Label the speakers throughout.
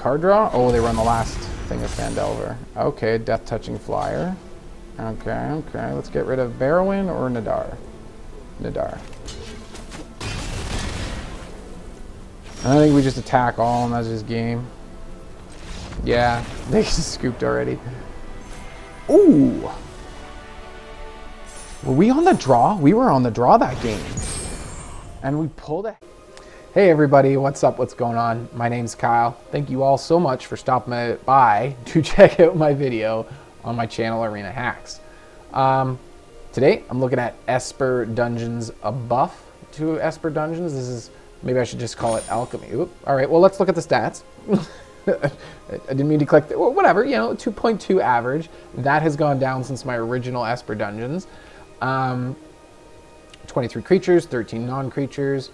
Speaker 1: card draw? Oh, they run the last thing of Phandelver. Okay, Death Touching Flyer. Okay. Let's get rid of Barrowin or Nadaar. Nadaar. I think we just attack all and that's just game. Yeah, they just scooped already. Ooh! Were we on the draw? We were on the draw that game. And we pulled it. Hey everybody, what's up? What's going on? My name's Kyle. Thank you all so much for stopping by to check out my video on my channel, Arena Hacks. Today, I'm looking at Esper Dungeons, a buff to Esper Dungeons. This is, maybe I should just call it Alchemy. Oop. All right, well, let's look at the stats. I didn't mean to click, well, whatever, you know, 2.2 average. That has gone down since my original Esper Dungeons. 23 creatures, 13 non-creatures,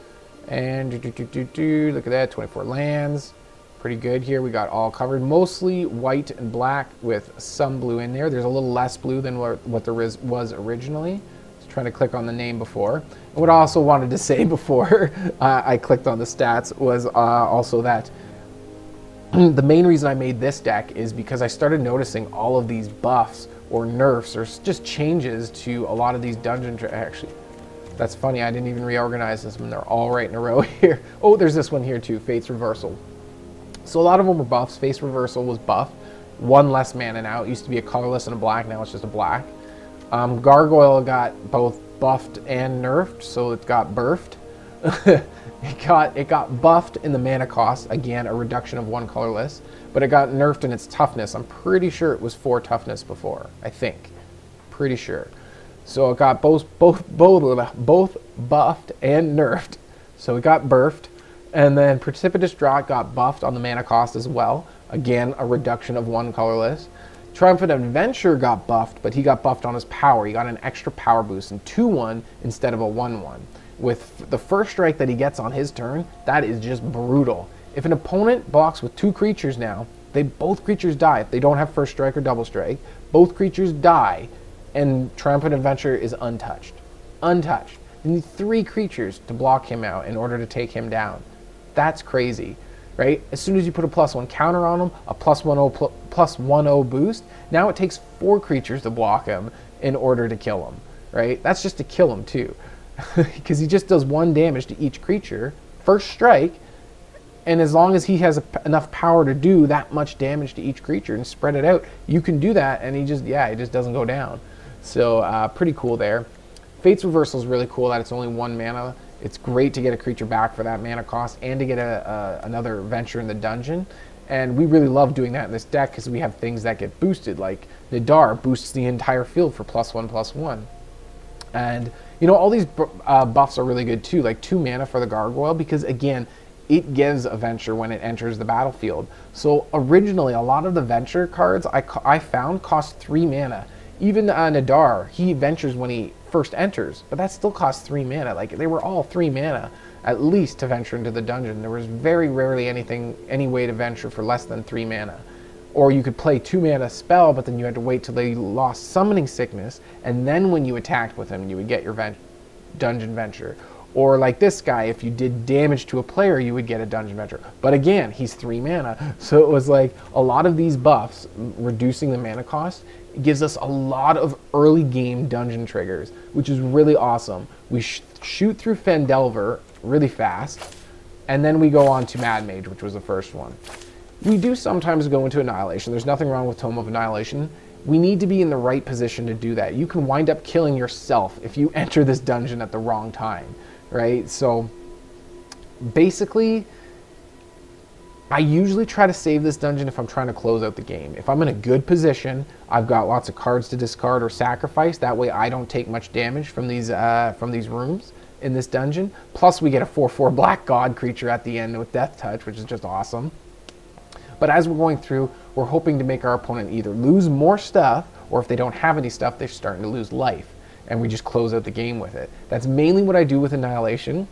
Speaker 1: and look at that, 24 lands. Pretty good here. We got all covered, mostly white and black with some blue in there. There's a little less blue than what there was originally. I was trying to click on the name before. And what I also wanted to say before I clicked on the stats was also that the main reason I made this deck is because I started noticing all of these buffs or nerfs or just changes to a lot of these actually, that's funny, I didn't even reorganize this one. They're all right in a row here. Oh, there's this one here too, Fate's Reversal. So a lot of them were buffs. Fate's Reversal was buff. One less mana now. It used to be a colorless and a black, now it's just a black. Gargoyle got both buffed and nerfed, so it got burfed. It got buffed in the mana cost, again a reduction of one colorless, but it got nerfed in its toughness. I'm pretty sure it was 4 toughness before, I think. Pretty sure. So it got both buffed and nerfed. So it got burfed. And then Precipitous Drop got buffed on the mana cost as well. Again, a reduction of one colorless. Triumphant Adventurer got buffed, but he got buffed on his power. He got an extra power boost and 2/1 instead of a 1/1. With the first strike that he gets on his turn, that is just brutal. If an opponent blocks with 2 creatures now, both creatures die. If they don't have first strike or double strike, both creatures die, and Triumphant Adventurer is untouched. Untouched. You need 3 creatures to block him out in order to take him down. That's crazy, right? As soon as you put a +1 counter on him, a +1/+1/+0 boost, now it takes 4 creatures to block him in order to kill him, right? That's just to kill him too, because he just does 1 damage to each creature, first strike, and as long as he has enough power to do that much damage to each creature and spread it out, you can do that, and he just doesn't go down. So pretty cool there. Fate's Reversal is really cool that it's only 1 mana. It's great to get a creature back for that mana cost and to get another adventure in the dungeon. And we really love doing that in this deck because we have things that get boosted, like Nadaar boosts the entire field for +1/+1. And, you know, all these buffs are really good too, like 2 mana for the Gargoyle, because again, it gives a venture when it enters the battlefield. So originally, a lot of the venture cards I found cost 3 mana. Even Nadaar, he ventures when he first enters, but that still costs 3 mana. Like, they were all 3 mana, at least, to venture into the dungeon. There was very rarely any way to venture for less than 3 mana. Or you could play 2 mana spell, but then you had to wait till they lost Summoning Sickness, and then when you attacked with him, you would get your dungeon venture. Or like this guy, if you did damage to a player, you would get a dungeon venture. But again, he's 3 mana. So it was like a lot of these buffs, reducing the mana cost, gives us a lot of early game dungeon triggers, which is really awesome. We shoot through Phandelver really fast, and then we go on to Mad Mage, which was the first one. We do sometimes go into Annihilation. There's nothing wrong with Tome of Annihilation. We need to be in the right position to do that. You can wind up killing yourself if you enter this dungeon at the wrong time, right? So basically, I usually try to save this dungeon if I'm trying to close out the game. If I'm in a good position, I've got lots of cards to discard or sacrifice. That way I don't take much damage from these rooms in this dungeon. Plus we get a 4/4 Black God creature at the end with Death Touch, which is just awesome. But as we're going through, we're hoping to make our opponent either lose more stuff, or if they don't have any stuff, they're starting to lose life. And we just close out the game with it. That's mainly what I do with Annihilation.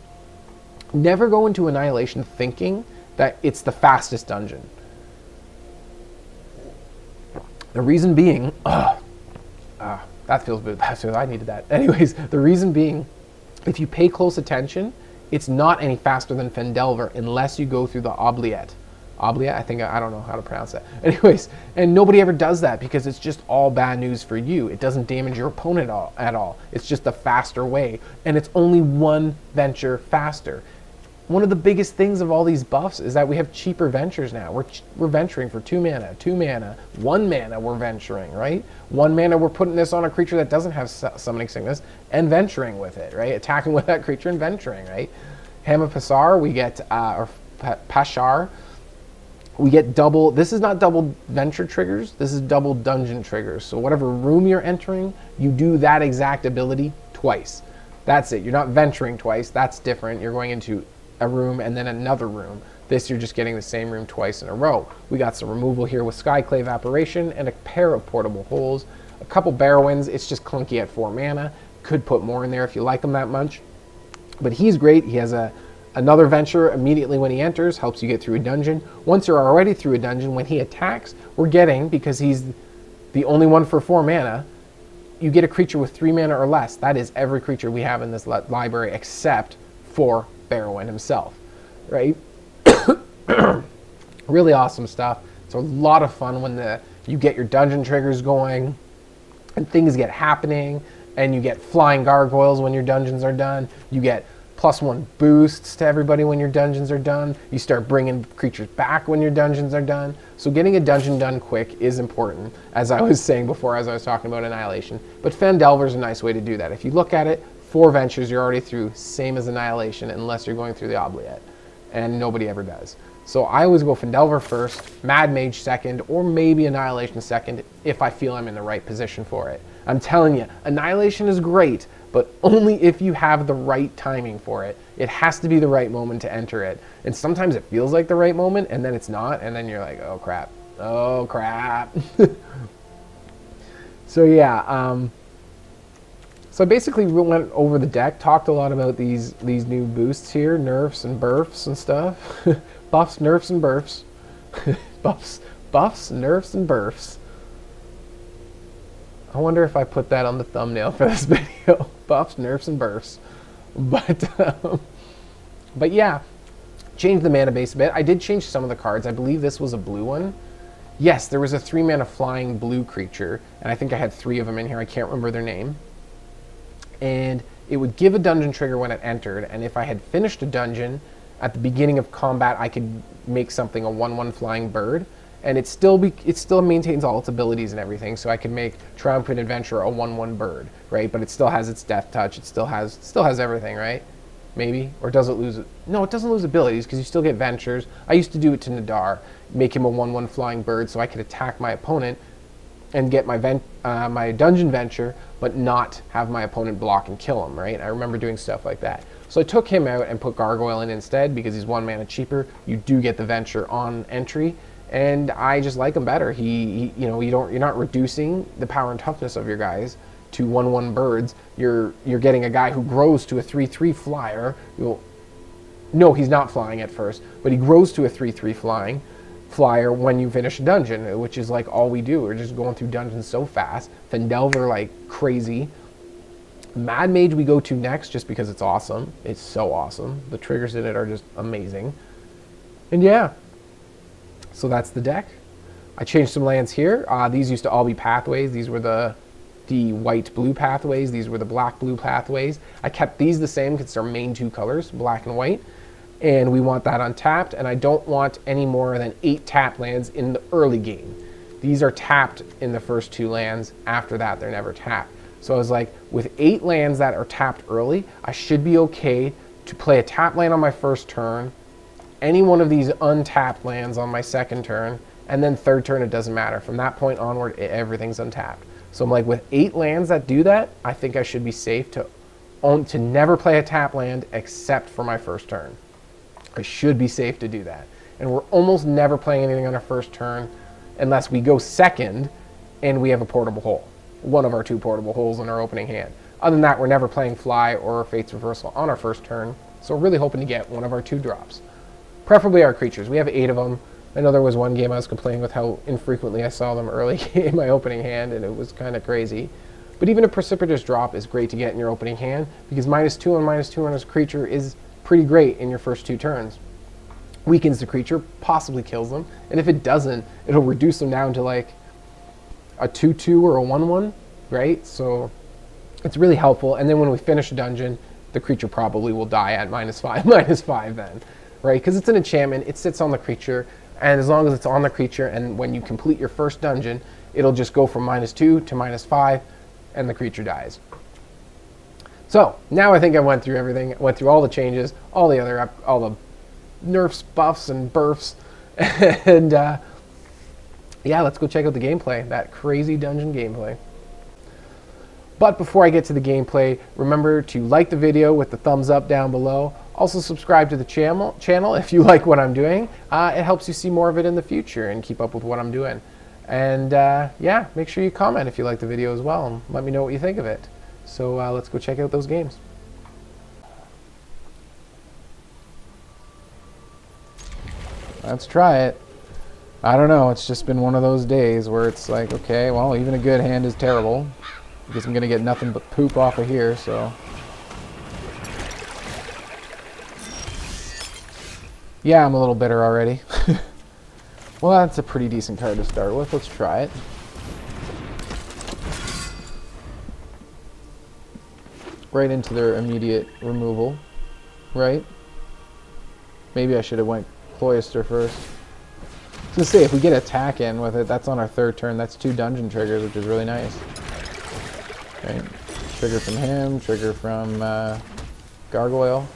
Speaker 1: Never go into Annihilation thinking that it's the fastest dungeon. The reason being, that feels good. I needed that. Anyways, the reason being, if you pay close attention, it's not any faster than Phandelver unless you go through the oubliette. Oblia, I don't know how to pronounce that. Anyways, and nobody ever does that because it's just all bad news for you. It doesn't damage your opponent at all. It's just the faster way, and it's only one venture faster. One of the biggest things of all these buffs is that we have cheaper ventures now. We're venturing for 2 mana, 2 mana, 1 mana we're venturing, right? 1 mana we're putting this on a creature that doesn't have summoning sickness and venturing with it, right? Attacking with that creature and venturing, right? Hama Pashar, we get, or Pashar, we get double, this is not double venture triggers, this is double dungeon triggers. So whatever room you're entering, you do that exact ability twice. That's it, you're not venturing twice, that's different. You're going into a room and then another room. This, you're just getting the same room twice in a row. We got some removal here with Skyclave Apparition and a pair of portable holes. A couple Barrowins, it's just clunky at 4 mana. Could put more in there if you like them that much. But he's great, he has another venture immediately when he enters, helps you get through a dungeon. Once you're already through a dungeon, when he attacks, we're getting, because he's the only one for 4 mana, you get a creature with 3 mana or less. That is every creature we have in this library except for Barrowin himself, right? Really awesome stuff. It's a lot of fun when you get your dungeon triggers going and things get happening, and you get flying gargoyles when your dungeons are done. You get +1 boosts to everybody when your dungeons are done. You start bringing creatures back when your dungeons are done. So getting a dungeon done quick is important, as I was saying before as I was talking about Annihilation. But Fendelver is a nice way to do that. If you look at it, 4 ventures you're already through, same as Annihilation, unless you're going through the Oubliette, and nobody ever does. So I always go Fendelver first, Mad Mage second, or maybe Annihilation second if I feel I'm in the right position for it. I'm telling you, Annihilation is great, but only if you have the right timing for it. It has to be the right moment to enter it. And sometimes it feels like the right moment, and then it's not, and then you're like, oh crap, oh crap. So yeah, so I basically went over the deck, talked a lot about these new boosts here, nerfs and burfs and stuff. Buffs, nerfs, and burfs. Buffs, nerfs, and burfs. I wonder if I put that on the thumbnail for this video. Buffs, nerfs, and burfs. But yeah, changed the mana base a bit. I did change some of the cards. I believe this was a blue one. Yes, there was a 3 mana flying blue creature, and I think I had 3 of them in here. I can't remember their name. And it would give a dungeon trigger when it entered, and if I had finished a dungeon at the beginning of combat, I could make something a 1/1 flying bird, and it still maintains all its abilities and everything. So I could make Triumphant Adventurer a 1/1 bird, right? But it still has its death touch. It still has everything, right? Maybe, or does it lose it? No, it doesn't lose abilities because you still get ventures. I used to do it to Nadaar, make him a 1/1 flying bird, so I could attack my opponent and get my dungeon venture, but not have my opponent block and kill him, right? I remember doing stuff like that. So I took him out and put Gargoyle in instead because he's 1 mana cheaper. You do get the venture on entry, and I just like him better. You know, you're not reducing the power and toughness of your guys to 1/1 birds. You're getting a guy who grows to a 3/3 flyer. No, he's not flying at first, but he grows to a 3/3 flyer when you finish a dungeon, which is like all we do. We're just going through dungeons so fast. Fendelver like crazy. Mad Mage we go to next just because it's awesome. It's so awesome. The triggers in it are just amazing. And yeah, so that's the deck. I changed some lands here. These used to all be pathways. These were the white-blue pathways. These were the black-blue pathways. I kept these the same because they're main 2 colors, black and white. And we want that untapped, and I don't want any more than 8 tap lands in the early game. These are tapped in the first 2 lands. After that, they're never tapped. So I was like, with 8 lands that are tapped early, I should be okay to play a tap land on my first turn, any one of these untapped lands on my second turn, and then third turn, it doesn't matter. From that point onward, everything's untapped. So I'm like, with 8 lands that do that, I think I should be safe to never play a tap land except for my first turn. I should be safe to do that. And we're almost never playing anything on our first turn unless we go second and we have a portable hole. One of our 2 portable holes in our opening hand. Other than that, we're never playing Fly or Fate's Reversal on our first turn, so we're really hoping to get one of our 2 drops. Preferably our creatures. We have 8 of them. I know there was one game I was complaining with how infrequently I saw them early in my opening hand, and it was kind of crazy. But even a Precipitous Drop is great to get in your opening hand, because -2 and -2 on this creature is pretty great in your first 2 turns. weakens the creature, possibly kills them. And if it doesn't, it'll reduce them down to like a 2/2 or a 1/1, right? So it's really helpful. And then when we finish a dungeon, the creature probably will die at -5, -5 then, right? Because it's an enchantment, it sits on the creature, and as long as it's on the creature, and when you complete your first dungeon, it'll just go from -2 to -5, and the creature dies. So now I think I went through everything, went through all the changes, all the nerfs, buffs, and burfs, and yeah, let's go check out the gameplay, that crazy dungeon gameplay. But before I get to the gameplay, remember to like the video with the thumbs up down below. Also subscribe to the channel if you like what I'm doing. It helps you see more of it in the future and keep up with what I'm doing. And yeah, make sure you comment if you like the video as well, and let me know what you think of it. So let's go check out those games. Let's try it. I don't know, it's just been one of those days where it's like, okay, well, even a good hand is terrible, because I'm going to get nothing but poop off of here, so. Yeah, I'm a little bitter already. Well, that's a pretty decent card to start with. Let's try it. Right into their immediate removal, right? Maybe I should have went Cloister first. I was gonna say, if we get attack in with it, that's on our third turn. That's 2 dungeon triggers, which is really nice. Right. Trigger from him, trigger from Gargoyle.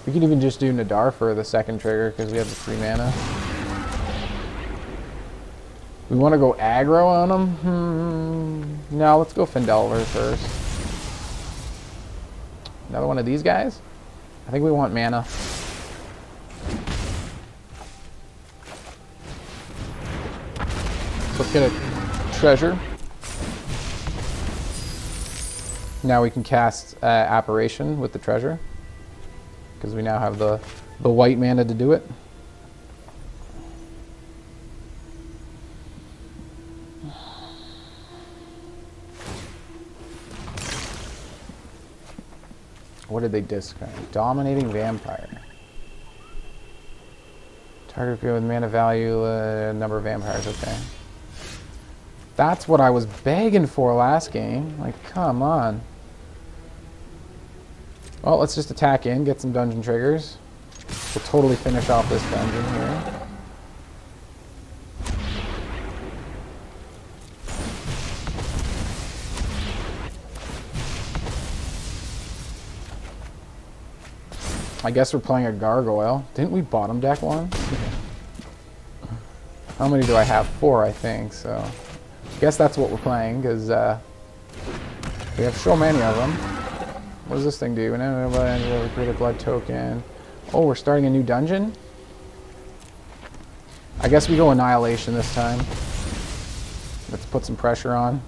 Speaker 1: We can even just do Nadaar for the second trigger because we have the 3 mana. We want to go aggro on him? No, let's go Fendelver first. Another one of these guys? I think we want mana. Let's get a treasure. Now we can cast Apparition with the treasure, because we now have the white mana to do it. What did they discard? Dominating Vampire. Target with mana value, number of vampires, okay. That's what I was begging for last game. Like, come on. Well, let's just attack in, get some dungeon triggers. We'll totally finish off this dungeon here. I guess we're playing a Gargoyle. Didn't we bottom deck one? How many do I have? 4, I think, so. I guess that's what we're playing, because we have so many of them. What does this thing do? Create a blood token. Oh, we're starting a new dungeon? I guess we go Annihilation this time. Let's put some pressure on.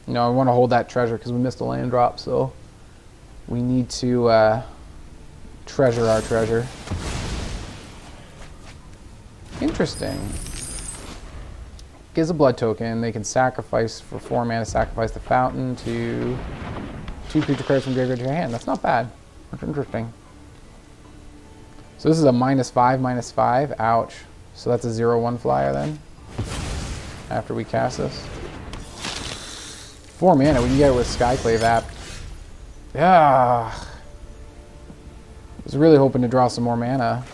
Speaker 1: No, I want to hold that treasure because we missed a land drop, so we need to treasure our treasure. Interesting. Gives a blood token. They can sacrifice for 4 mana, sacrifice the fountain to 2 creature cards from graveyard to your hand. That's not bad. That's interesting. So this is a -5/-5. Ouch. So that's a 0/1 flyer then. After we cast this. 4 mana. We can get it with Skyclave App. Yeah. I was really hoping to draw some more mana.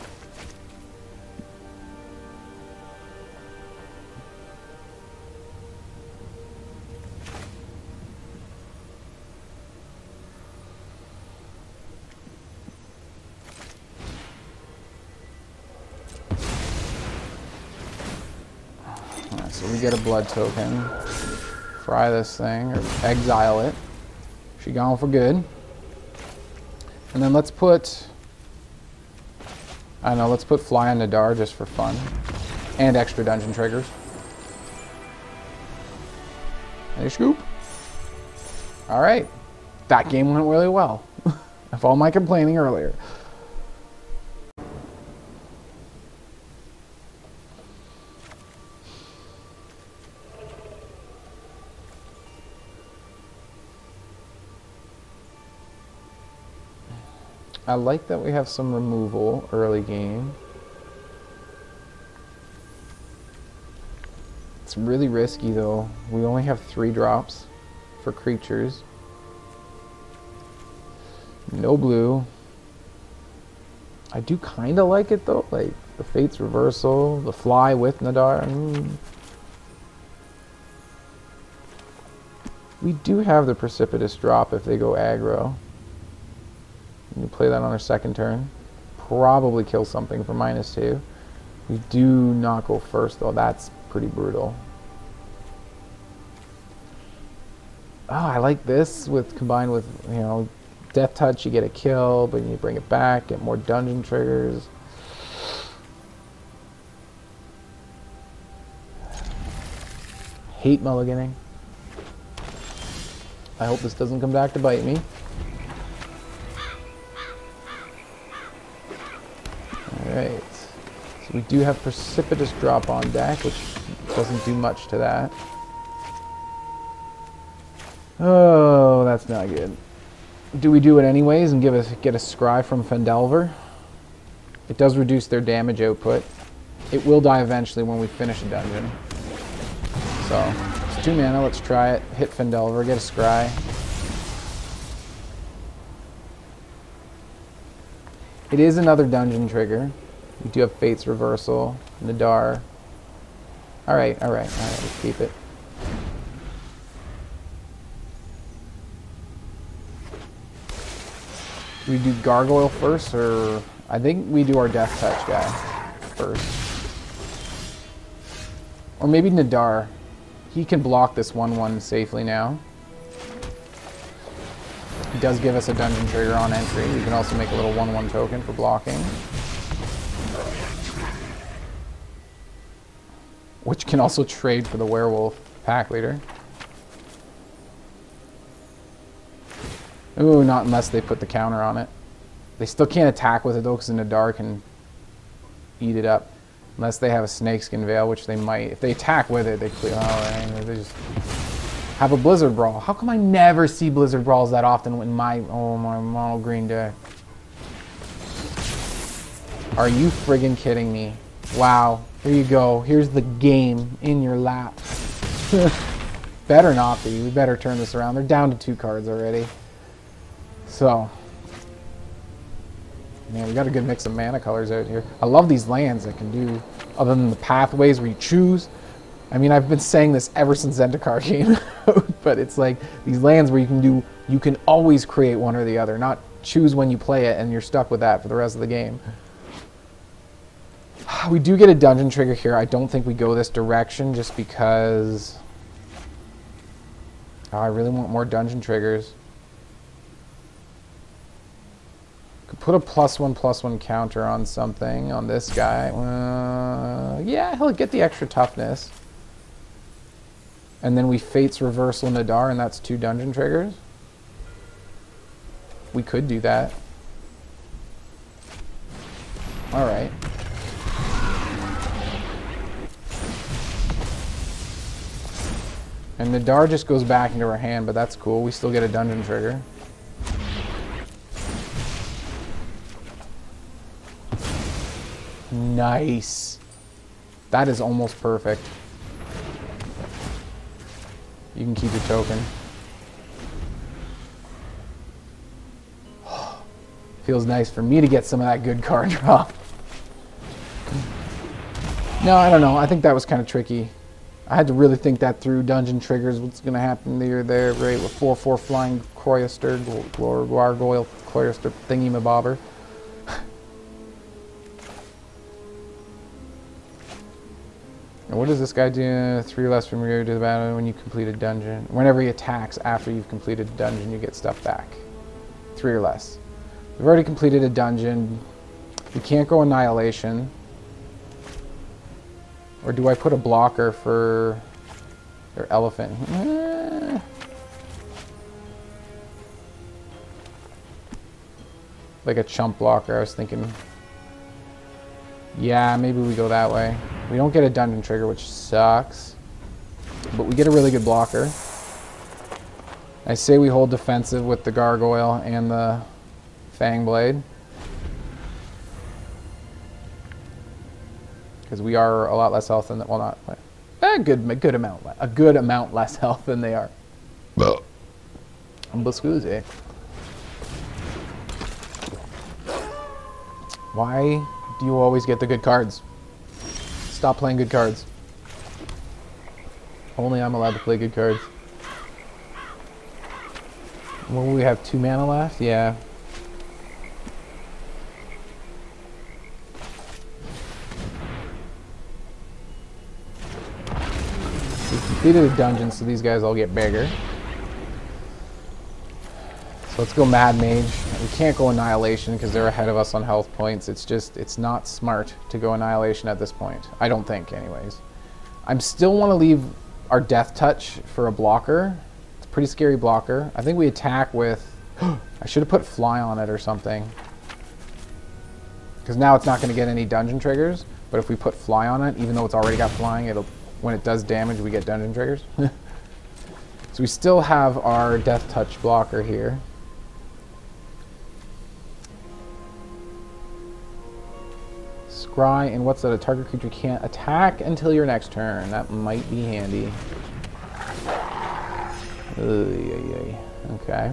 Speaker 1: So we get a blood token, fry this thing, or exile it. She gone for good. And then let's put, I don't know, let's put Fly on Nadaar just for fun. And extra dungeon triggers. Hey, scoop. Alright. That game went really well. Of all my complaining earlier. I like that we have some removal early game. It's really risky though. We only have 3 drops for creatures. No blue. I do kind of like it though, like the Fate's Reversal, the Fly with Nadaar. We do have the Precipitous Drop if they go aggro. You play that on our second turn. Probably kill something for -2. We do not go first though, that's pretty brutal. Oh, I like this with combined with, you know, Death Touch, you get a kill, but you bring it back, get more dungeon triggers. Hate mulliganing. I hope this doesn't come back to bite me. Alright. So we do have Precipitous Drop on deck, which doesn't do much to that. Oh, that's not good. Do we do it anyways and get a scry from Phandelver? It does reduce their damage output. It will die eventually when we finish a dungeon. So, it's 2 mana, let's try it. Hit Phandelver, get a scry. It is another dungeon trigger. We do have Fate's Reversal, Nadaar. Alright, let's keep it. Do we do Gargoyle first, or I think we do our Death Touch guy first. Or maybe Nadaar. He can block this 1/1 safely now. He does give us a dungeon trigger on entry. We can also make a little 1/1 token for blocking. Which can also trade for the Werewolf pack leader. Ooh, not unless they put the counter on it. They still can't attack with it though, because the Nadaar can eat it up. Unless they have a Snakeskin Veil, which they might. If they attack with it, they clear. Oh, they just have a Blizzard Brawl. How come I never see Blizzard Brawls that often in my mono green deck? Are you friggin' kidding me? Wow. Here you go. Here's the game in your lap. Better not be. We better turn this around. They're down to 2 cards already. So, man, we got a good mix of mana colors out here. I love these lands that can do, other than the pathways where you choose. I mean, I've been saying this ever since Zendikar came out, but it's like these lands where you can always create one or the other, not choose when you play it and you're stuck with that for the rest of the game. We do get a dungeon trigger here. I don't think we go this direction just because I really want more dungeon triggers. Could put a +1/+1 counter on something, on this guy. Yeah, he'll get the extra toughness. And then we Fate's Reversal Nadaar, and that's 2 dungeon triggers. We could do that. Alright. And Nadaar just goes back into our hand, but that's cool. We still get a dungeon trigger. Nice. That is almost perfect. You can keep your token. Feels nice for me to get some of that good card draw. No, I don't know. I think that was kind of tricky. I had to really think that through. Dungeon triggers, what's going to happen there, right? With 4/4 flying Cloister Gargoyle, Cloister thingy-mabobber. And what does this guy do? 3 less from your to the battle when you complete a dungeon. Whenever he attacks after you've completed a dungeon, you get stuff back. 3 or less. We've already completed a dungeon. We can't go Annihilation. Or do I put a blocker for their elephant? Like a chump blocker, I was thinking. Yeah, maybe we go that way. We don't get a dungeon trigger, which sucks. But we get a really good blocker. I say we hold defensive with the Gargoyle and the Fang-Blade. because we are a lot less health than, well, not a good amount less health than they are. Scusi. Why do you always get the good cards? Stop playing good cards. Only I'm allowed to play good cards. Well, we have 2 mana left? Yeah. We completed a dungeon, so these guys all get bigger. So let's go Mad Mage. We can't go Annihilation because they're ahead of us on health points. It's just, it's not smart to go Annihilation at this point. I don't think, anyways. I still want to leave our Death Touch for a blocker. It's a pretty scary blocker. I think we attack with... I should have put Fly on it or something. Because now it's not going to get any dungeon triggers. But if we put Fly on it, even though it's already got Flying, it'll, when it does damage, we get dungeon triggers. So we still have our Death Touch blocker here. Scry, and what's that? A target creature can't attack until your next turn. That might be handy. Okay.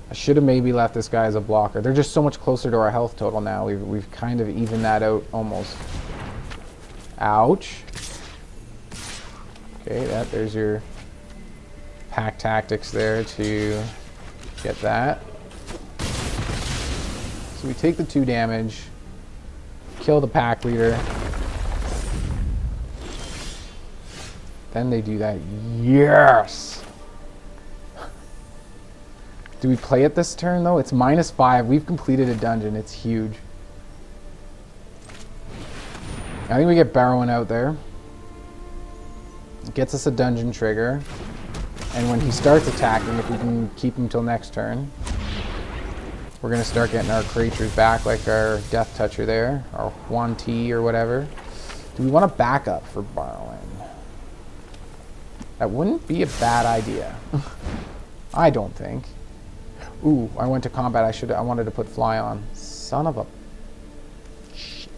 Speaker 1: I should have maybe left this guy as a blocker. They're just so much closer to our health total now. We've kind of evened that out almost. Ouch. Okay, there's your pack tactics there to get that. So we take the 2 damage, kill the pack leader. Then they do that. Yes! Do we play it this turn though? It's -5. We've completed a dungeon. It's huge. I think we get Barrowin out there. It gets us a dungeon trigger. And when he starts attacking, if we can keep him till next turn, we're going to start getting our creatures back, like our Death Toucher there, our Yuan-Ti or whatever. Do we want to back up for Barrowin? That wouldn't be a bad idea. I don't think. Ooh, I went to combat. I wanted to put Fly on. Son of a... Shit.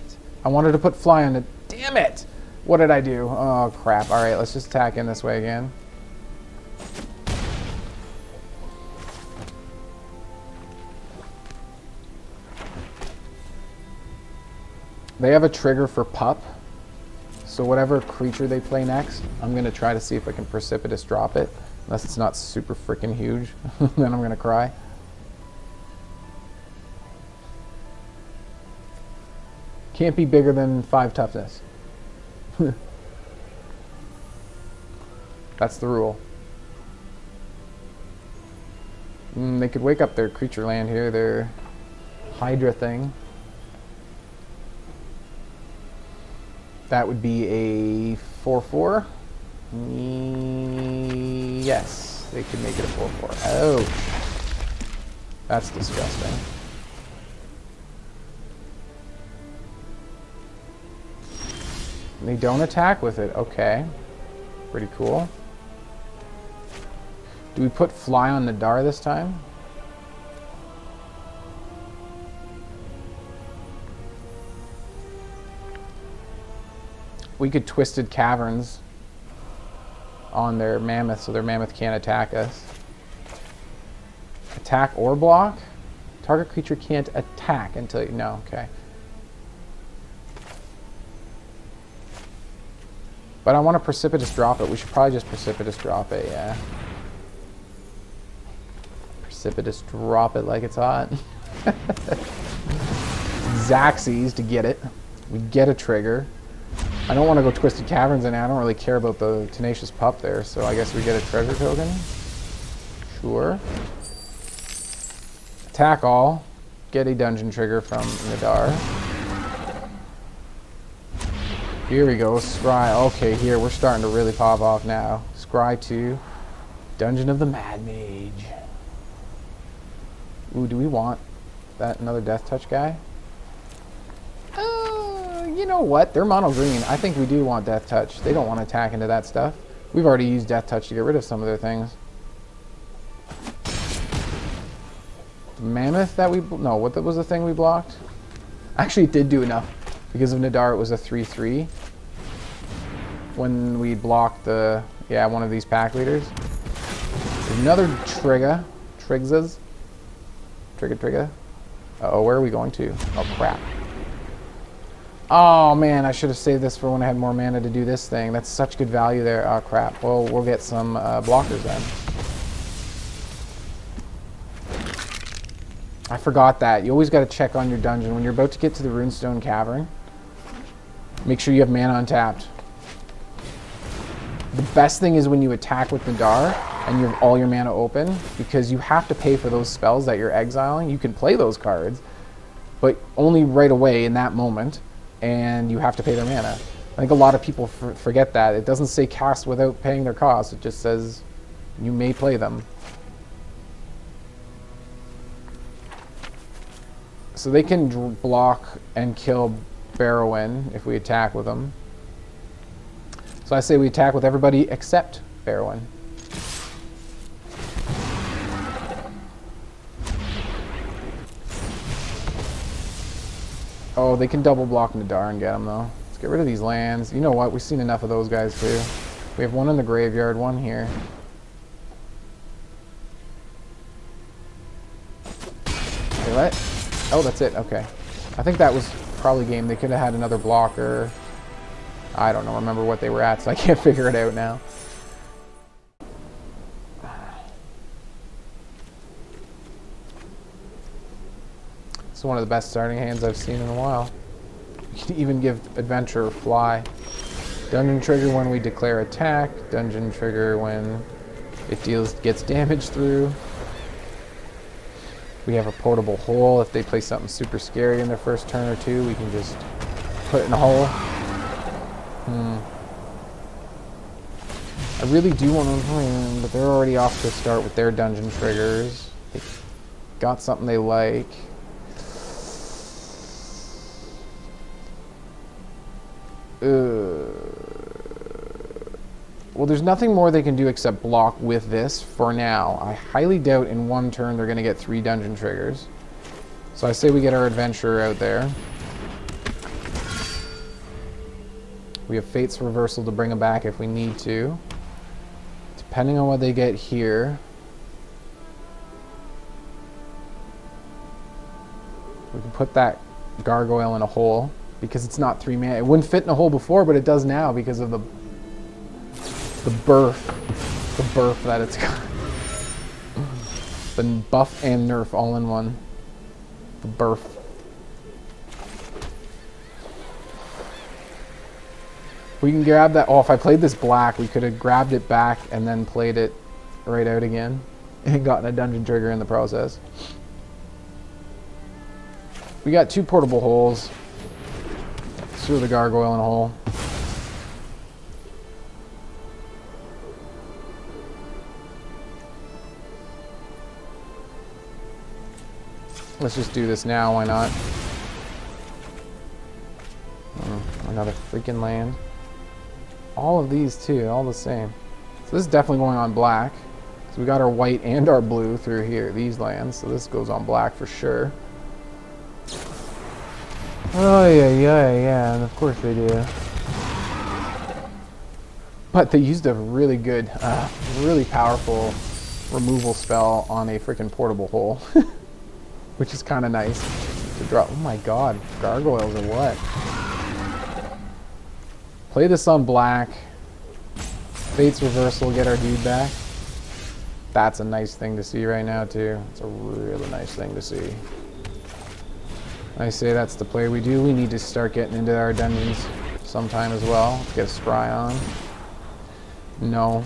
Speaker 1: I wanted to put Fly on it. Damn it! What did I do? Oh, crap. Alright, let's just attack in this way again. They have a trigger for Pup, so whatever creature they play next, I'm going to try to see if I can Precipitous Drop it. Unless it's not super freaking huge, then I'm going to cry. Can't be bigger than 5 toughness. That's the rule. They could wake up their creature land here, their Hydra thing. That would be a 4/4. Yes, they could make it a 4/4. Oh, that's disgusting. They don't attack with it. Okay, pretty cool. Do we put Fly on Nadaar this time? We could Twisted Caverns on their Mammoth so their Mammoth can't attack us. Attack or block? Target creature can't attack until you... No, okay. But I want to Precipitous Drop it. We should probably just Precipitous Drop it, yeah. Precipitous Drop it like it's hot. Xaxes to get it. We get a trigger. I don't want to go Twisted Caverns in. I don't really care about the Tenacious Pup there, so I guess we get a treasure token. Sure. Attack all. Get a dungeon trigger from Nadaar. Here we go. Scry. Okay, here we're starting to really pop off now. Scry 2. Dungeon of the Mad Mage. Ooh, do we want that another Death Touch guy? You know what? They're mono green. I think we do want Death Touch. They don't want to attack into that stuff. We've already used Death Touch to get rid of some of their things. The Mammoth that we... No, what was the thing we blocked? Actually, it did do enough. Because of Nadaar, it was a 3/3. When we blocked the, yeah, one of these pack leaders. There's another Trigga. Trigzas. Trigga. Uh-oh, where are we going to? Oh, crap. Oh, man, I should have saved this for when I had more mana to do this thing. That's such good value there. Oh, crap. Well, we'll get some blockers then. I forgot that. You always got to check on your dungeon. When you're about to get to the Runestone Cavern, make sure you have mana untapped. The best thing is when you attack with Nadaar and you have all your mana open, because you have to pay for those spells that you're exiling. You can play those cards, but only right away in that moment, and you have to pay their mana. I think a lot of people forget that. It doesn't say cast without paying their cost. It just says you may play them. So they can block and kill Barrowin if we attack with them. So I say we attack with everybody except Barrowin. Oh, they can double block Nadaar and get them though. Let's get rid of these lands. You know what? We've seen enough of those guys too. We have one in the graveyard, one here. Wait, what? Oh, that's it. Okay. I think that was probably game. They could have had another blocker. I don't know, remember what they were at, so I can't figure it out now. It's one of the best starting hands I've seen in a while. You can even give Adventurer Fly. Dungeon trigger when we declare attack. Dungeon trigger when it gets damage through. We have a portable hole. If they play something super scary in their first turn or two, we can just put it in a hole. I really do want to win, but they're already off to start with their dungeon triggers. They got something they like. Well, there's nothing more they can do except block with this for now. I highly doubt in one turn they're going to get 3 dungeon triggers. So I say we get our adventurer out there. We have Fate's Reversal to bring them back if we need to. Depending on what they get here. We can put that gargoyle in a hole because it's not 3 mana. It wouldn't fit in a hole before, but it does now because of the birth that it's got. The buff and nerf all in one. The birth. We can grab that. Oh, if I played this black, we could have grabbed it back and then played it right out again and gotten a dungeon trigger in the process. We got 2 portable holes. Let's throw the gargoyle in a hole. Let's just do this now, why not? Another freaking land. All of these too, all the same. So this is definitely going on black. So we got our white and our blue through here, these lands. So this goes on black for sure. Oh yeah, and of course they do. But they used a really good, really powerful removal spell on a freaking portable hole. Which is kind of nice to drop. Oh my god, gargoyles or what? Play this on black. Fate's Reversal, get our dude back. That's a nice thing to see right now too. It's a really nice thing to see. I say that's the play we do. We need to start getting into our dungeons sometime as well. Let's get a scry on. No.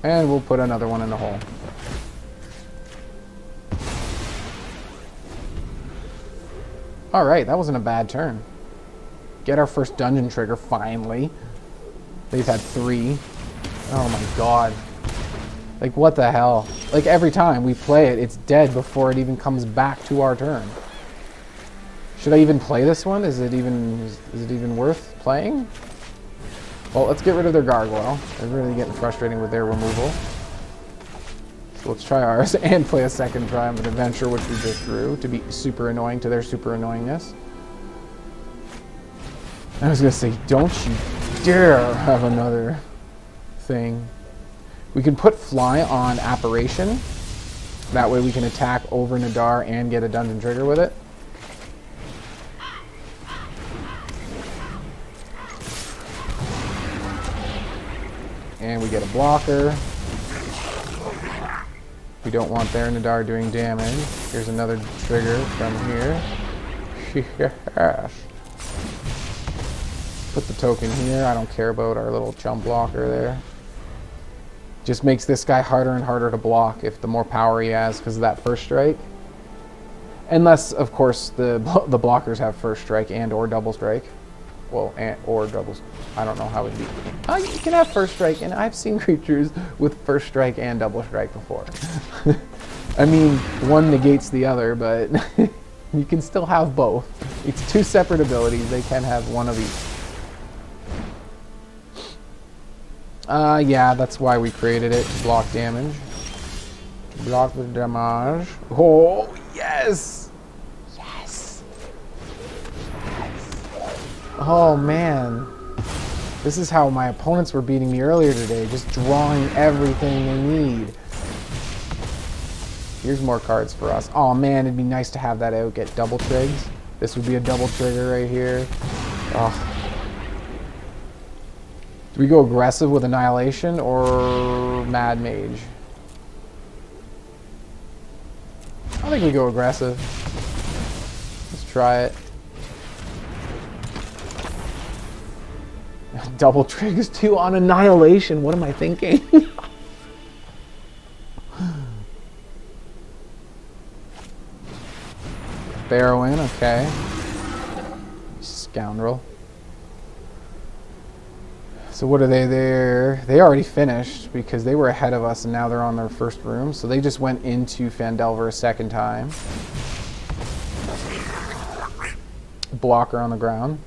Speaker 1: And we'll put another one in the hole. Alright, that wasn't a bad turn. Get our first dungeon trigger, finally. They've had 3. Oh my god. Like, what the hell? Like, every time we play it, it's dead before it even comes back to our turn. Should I even play this one? Is it even worth playing? Well, let's get rid of their gargoyle. They're really getting frustrating with their removal. So let's try ours and play a second Triumphant Adventurer, which we just drew, to be super annoying to their super annoyingness. I was going to say, don't you dare have another thing. We can put Fly on Apparition. That way we can attack over Nadaar and get a dungeon trigger with it. And we get a blocker. We don't want their Nadaar doing damage. Here's another trigger from here. Yes. Put the token here. I don't care about our little chump blocker there. Just makes this guy harder and harder to block if the more power he has because of that first strike. Unless, of course, the blockers have first strike and or double strike. Well, or doubles. I don't know how it'd be. Oh, you can have first strike, and I've seen creatures with first strike and double strike before. I mean, one negates the other, but you can still have both. It's two separate abilities. They can have one of each. Yeah, that's why we created it, to block damage. Block the damage. Oh, yes! Yes! Oh, man. This is how my opponents were beating me earlier today, just drawing everything they need. Here's more cards for us. Oh, man, it'd be nice to have that out, get double trigs. This would be a double trigger right here. Oh. Do we go aggressive with Annihilation or Mad Mage? I think we go aggressive. Let's try it. Double triggers too on Annihilation. What am I thinking? Barrowin, okay. Scoundrel. So what are they there? They already finished because they were ahead of us and now they're on their first room. So they just went into Phandelver a second time. Blocker on the ground.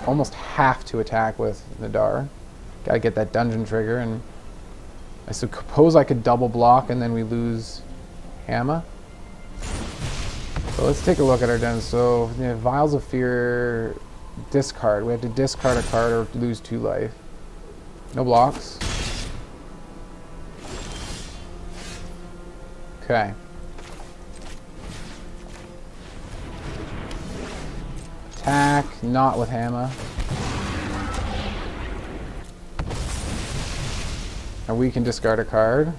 Speaker 1: Almost have to attack with Nadaar. Gotta get that dungeon trigger, and I suppose I could double block and then we lose Hama. So let's take a look at our dungeon. So you know, Vials of Fear, discard. We have to discard a card or lose 2 life. No blocks. Okay. Attack, not with Hama. And we can discard a card.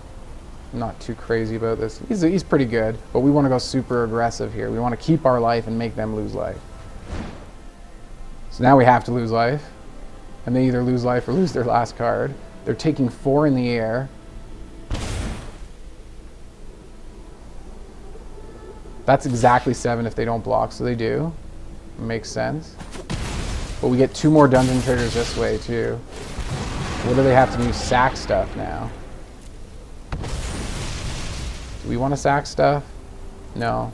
Speaker 1: I'm not too crazy about this. He's pretty good, but we want to go super aggressive here. We want to keep our life and make them lose life. So now we have to lose life. And they either lose life or lose their last card. They're taking 4 in the air. That's exactly 7 if they don't block, so they do. Makes sense. But we get 2 more dungeon triggers this way too. What do they have to do? Sack stuff now. Do we want to sack stuff? No.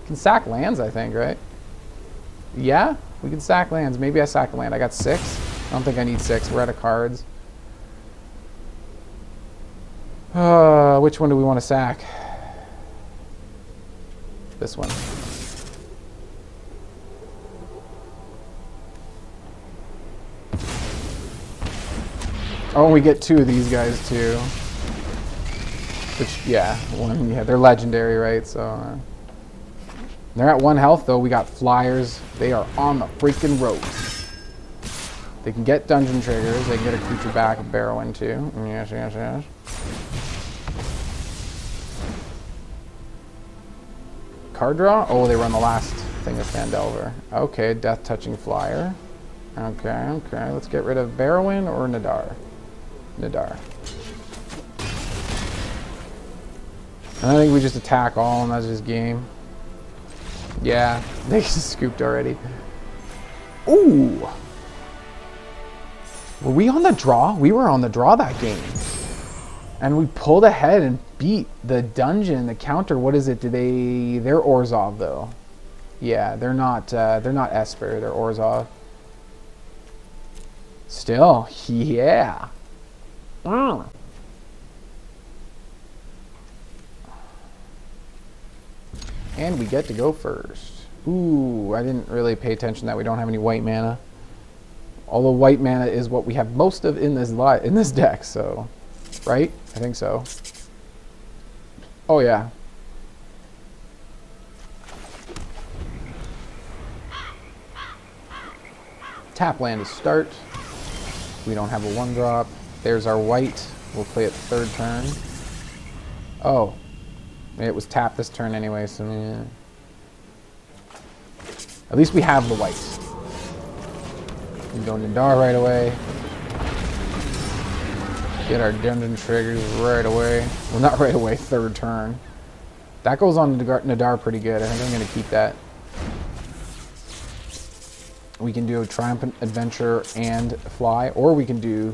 Speaker 1: Can sack lands, I think, right? Yeah, we can sack lands. Maybe I sack a land. I got 6. I don't think I need 6. We're out of cards. Which one do we want to sack? This one. Oh, we get 2 of these guys too. Which, yeah, one. Yeah, they're legendary, right? So they're at 1 health though. We got flyers. They are on the freaking ropes. They can get dungeon triggers. They can get a creature back, a Barrowin too. Yes, yes, yes. Card draw? Oh, they run the last thing of Phandelver. Okay, Death Touching Flyer. Okay, okay. Let's get rid of Barrowin or Nadaar. Nadaar. And I think we just attack all and that's just game. Yeah, they just scooped already. Ooh! Were we on the draw? We were on the draw that game. And we pulled ahead and beat the dungeon, the counter. What is it? They're Orzhov though. Yeah, they're not Esper, they're Orzhov. Still, yeah. And we get to go first. Ooh, I didn't really pay attention that we don't have any white mana. Although white mana is what we have most of in this deck, so right? I think so. Oh yeah. Tap land to start. We don't have a 1-drop. There's our white. We'll play it third turn. Oh. It was tapped this turn anyway, so yeah. At least we have the white. We go Nadaar right away. Get our dungeon triggers right away. Well, not right away, third turn. That goes on Nadaar pretty good. I think I'm going to keep that. We can do a Triumphant Adventurer and fly, or we can do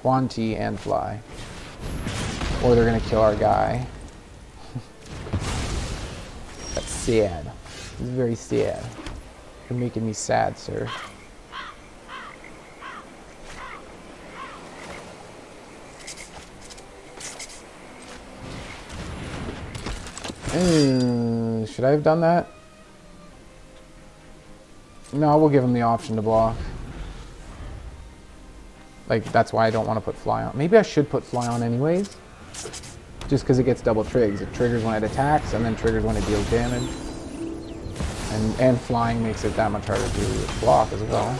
Speaker 1: Yuan-Ti and fly. Or they're going to kill our guy. That's sad. It's very sad. You're making me sad, sir. Should I have done that? No, we'll give him the option to block. Like, that's why I don't want to put fly on. Maybe I should put fly on anyways. Just because it gets double triggers. It triggers when it attacks, and then triggers when it deals damage. And flying makes it that much harder to block as well.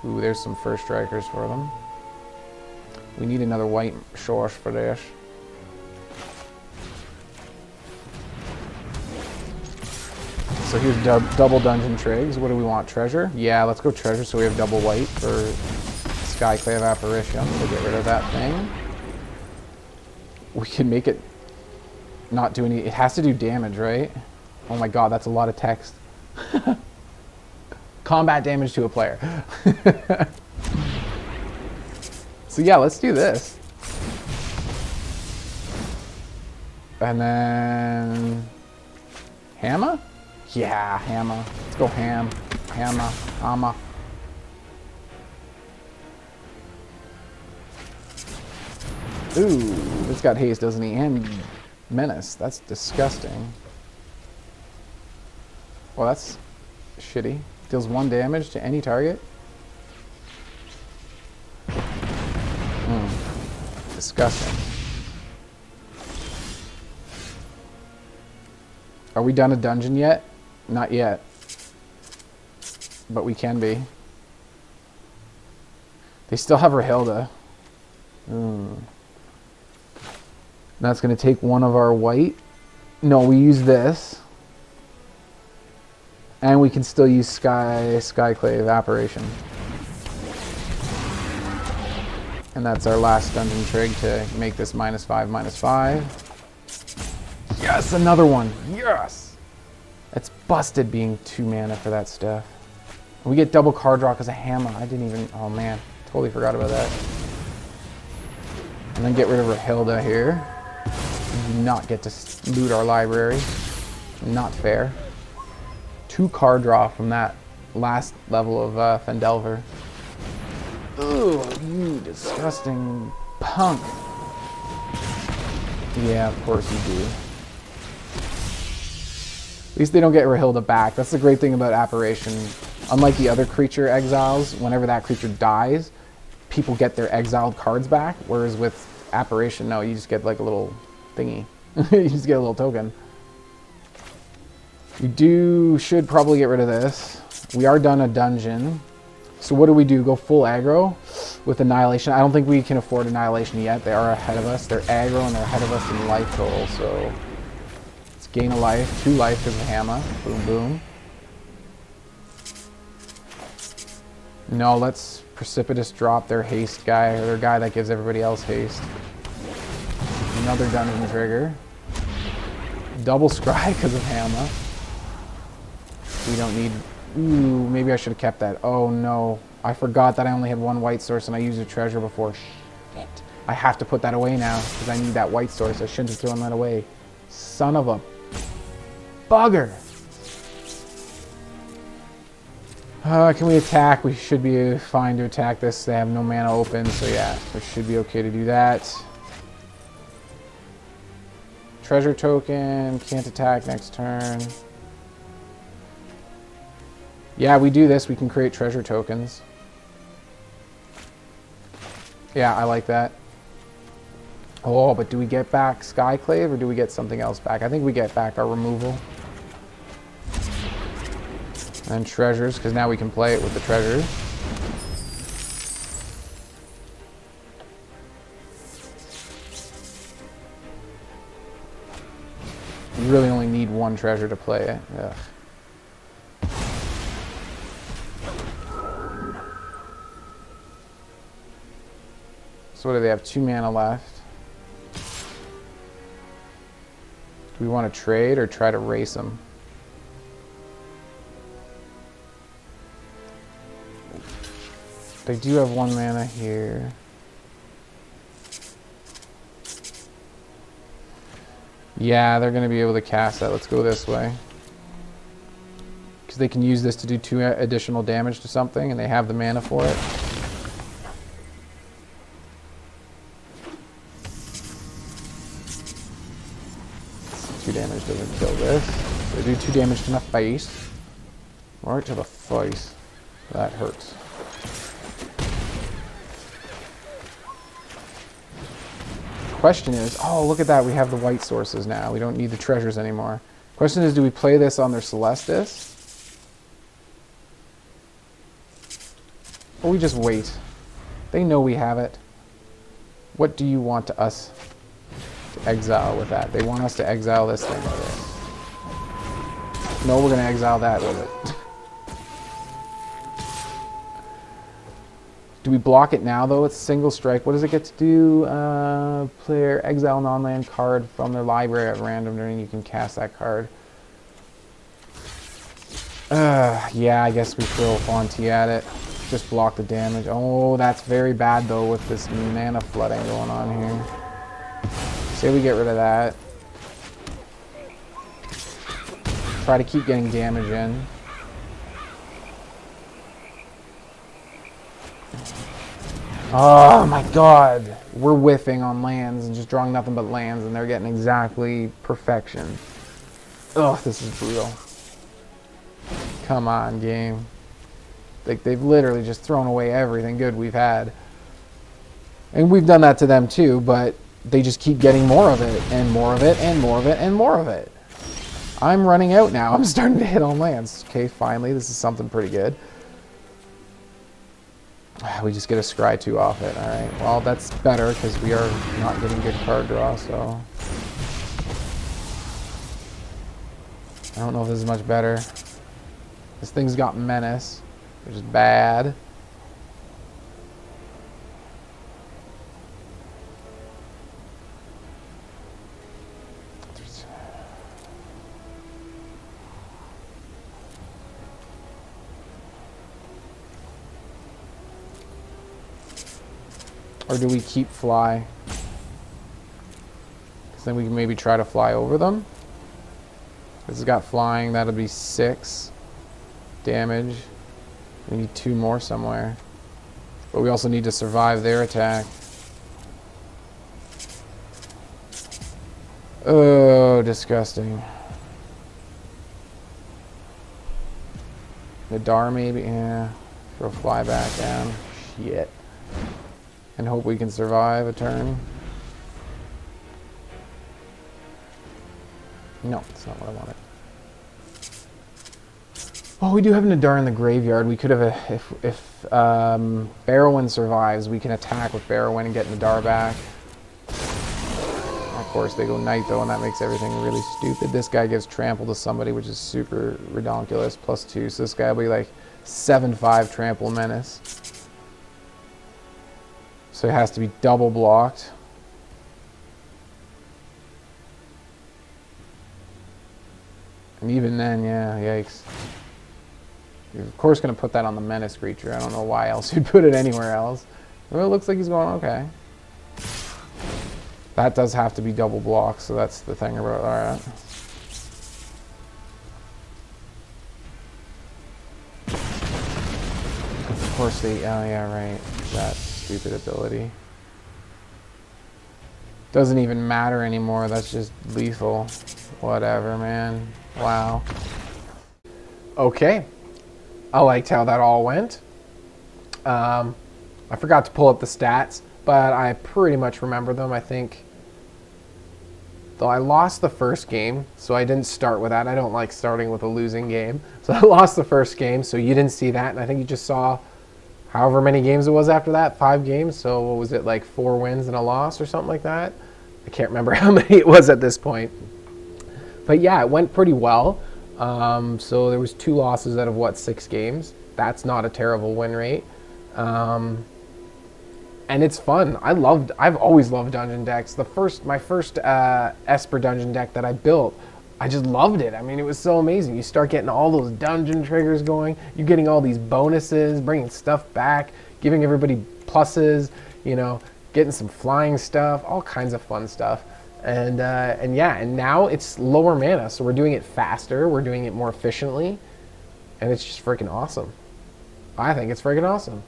Speaker 1: Ooh, there's some first strikers for them. We need another white source for this. So here's double dungeon trigs. What do we want? Treasure? Yeah, let's go treasure so we have double white for Skyclave Apparition. We'll get rid of that thing. We can make it not do any... It has to do damage, right? Oh my god, that's a lot of text. Combat damage to a player. So yeah, let's do this. And then... Hama? Yeah, Hama. Let's go ham. Hama. Ooh, this got haste, doesn't he? And menace. That's disgusting. Well, that's shitty. Deals 1 damage to any target. Disgusting. Are we done a dungeon yet? Not yet. But we can be. They still have Rahilda. That's going to take one of our white. No, we use this. And we can still use Skyclave Apparition. And that's our last dungeon trig to make this -5/-5. Yes, another one. Yes! It's busted being 2 mana for that stuff. We get double card draw because of Hama. I didn't even... Oh man, totally forgot about that. And then get rid of Rahilda here. We do not get to loot our library. Not fair. 2 card draw from that last level of Fendelver. Ugh, you disgusting punk. Yeah, of course you do. At least they don't get Rahilda back. That's the great thing about Apparition. Unlike the other creature exiles, whenever that creature dies, people get their exiled cards back. Whereas with Apparition, no, you just get like a little thingy. You just get a little token. We should probably get rid of this. We are done a dungeon. So what do? Go full aggro with Annihilation? I don't think we can afford Annihilation yet. They are ahead of us. They're aggro and they're ahead of us in life total. So let's gain a life. 2 life because of Hama. Boom, boom. No, let's Precipitous Drop their haste guy, or their guy that gives everybody else haste. Another dungeon trigger. Double scry because of Hama. We don't need... Ooh, maybe I should have kept that. Oh no. I forgot that I only had 1 white source and I used a treasure before. Shit. I have to put that away now because I need that white source. I shouldn't have thrown that away. Son of a bugger. Can we attack? We should be fine to attack this. They have no mana open, so yeah, we should be okay to do that. Treasure token, can't attack next turn. Yeah, we do this, we can create treasure tokens. Yeah, I like that. Oh, but do we get back Skyclave or do we get something else back? I think we get back our removal. And treasures, because now we can play it with the treasures. You really only need one treasure to play it. Ugh. So what do they have? 2 mana left. Do we want to trade or try to race them? They do have 1 mana here. Yeah, they're going to be able to cast that. Let's go this way. Because they can use this to do 2 additional damage to something, and they have the mana for it. 2 damage doesn't kill this. They do 2 damage to my face. Right to the face. That hurts. Question is, oh, look at that, we have the white sources now. We don't need the treasures anymore. Question is, do we play this on their Celestis? Or we just wait? They know we have it. What do you want us to exile with that? They want us to exile this thing with it. No, we're going to exile that with it. Do we block it now, though? It's single strike. What does it get to do? Player exile non-land card from their library at random, and you can cast that card. Yeah, I guess we throw Yuan-Ti at it. Just block the damage. Oh, that's very bad, though, with this mana flooding going on here. Say we get rid of that. Try to keep getting damage in. Oh my god, we're whiffing on lands and just drawing nothing but lands, and they're getting exactly perfection. Ugh, this is brutal. Come on, game. Like, they've literally just thrown away everything good we've had. And we've done that to them too, but they just keep getting more of it, and more of it, and more of it, and more of it. I'm running out now. I'm starting to hit on lands. Okay, finally, this is something pretty good. We just get a Scry 2 off it. Alright, well, that's better because we are not getting good card draw, so. I don't know if this is much better. This thing's got Menace, which is bad. Or do we keep fly? Because then we can maybe try to fly over them. This has got flying, that'll be 6 damage. We need 2 more somewhere. But we also need to survive their attack. Oh, disgusting. Nadaar maybe? Yeah. Throw fly back down. Shit. And hope we can survive a turn. No, that's not what I wanted. Oh, we do have Nadaar in the graveyard. We could have, if Barrowin survives, we can attack with Barrowin and get Nadaar back. Of course, they go Knight, though, and that makes everything really stupid. This guy gives Trample to somebody, which is super redonkulous, +2. So this guy will be like 7/5 Trample Menace. So it has to be double blocked. And even then, yeah, yikes. You're of course going to put that on the Menace creature. I don't know why else you'd put it anywhere else. Well, it looks like he's going okay. That does have to be double blocked, so that's the thing about alright. course they, oh yeah, right. That stupid ability. Doesn't even matter anymore. That's just lethal. Whatever, man. Wow. Okay. I liked how that all went. I forgot to pull up the stats, but I pretty much remember them, I think. Though I lost the first game, so I didn't start with that. I don't like starting with a losing game. So I lost the first game, so you didn't see that. And I think you just saw however many games it was after that, 5 games. So what was it, like 4 wins and a loss or something like that? I can't remember how many it was at this point. But yeah, it went pretty well. So there was 2 losses out of, what, 6 games. That's not a terrible win rate. And it's fun. I've always loved dungeon decks. My first Esper dungeon deck that I built, I just loved it. I mean, it was so amazing. You start getting all those dungeon triggers going. You're getting all these bonuses, bringing stuff back, giving everybody pluses, you know, getting some flying stuff, all kinds of fun stuff. And yeah, and now it's lower mana, so we're doing it faster, we're doing it more efficiently, and it's just freaking awesome. I think it's freaking awesome.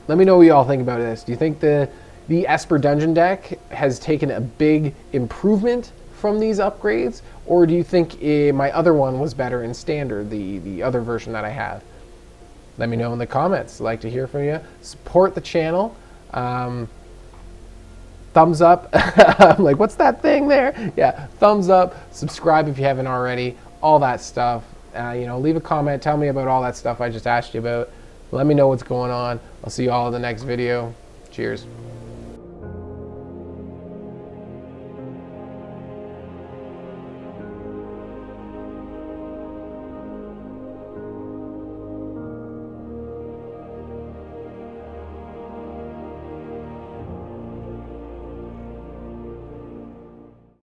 Speaker 1: Let me know what you all think about this. Do you think the Esper dungeon deck has taken a big improvement from these upgrades, or do you think my other one was better in standard, the other version that I have? Let me know in the comments. I'd like to hear from you. Support the channel. Thumbs up. I'm like, what's that thing there? Yeah, thumbs up. Subscribe if you haven't already. All that stuff. You know, leave a comment. Tell me about all that stuff I just asked you about. Let me know what's going on. I'll see you all in the next video. Cheers.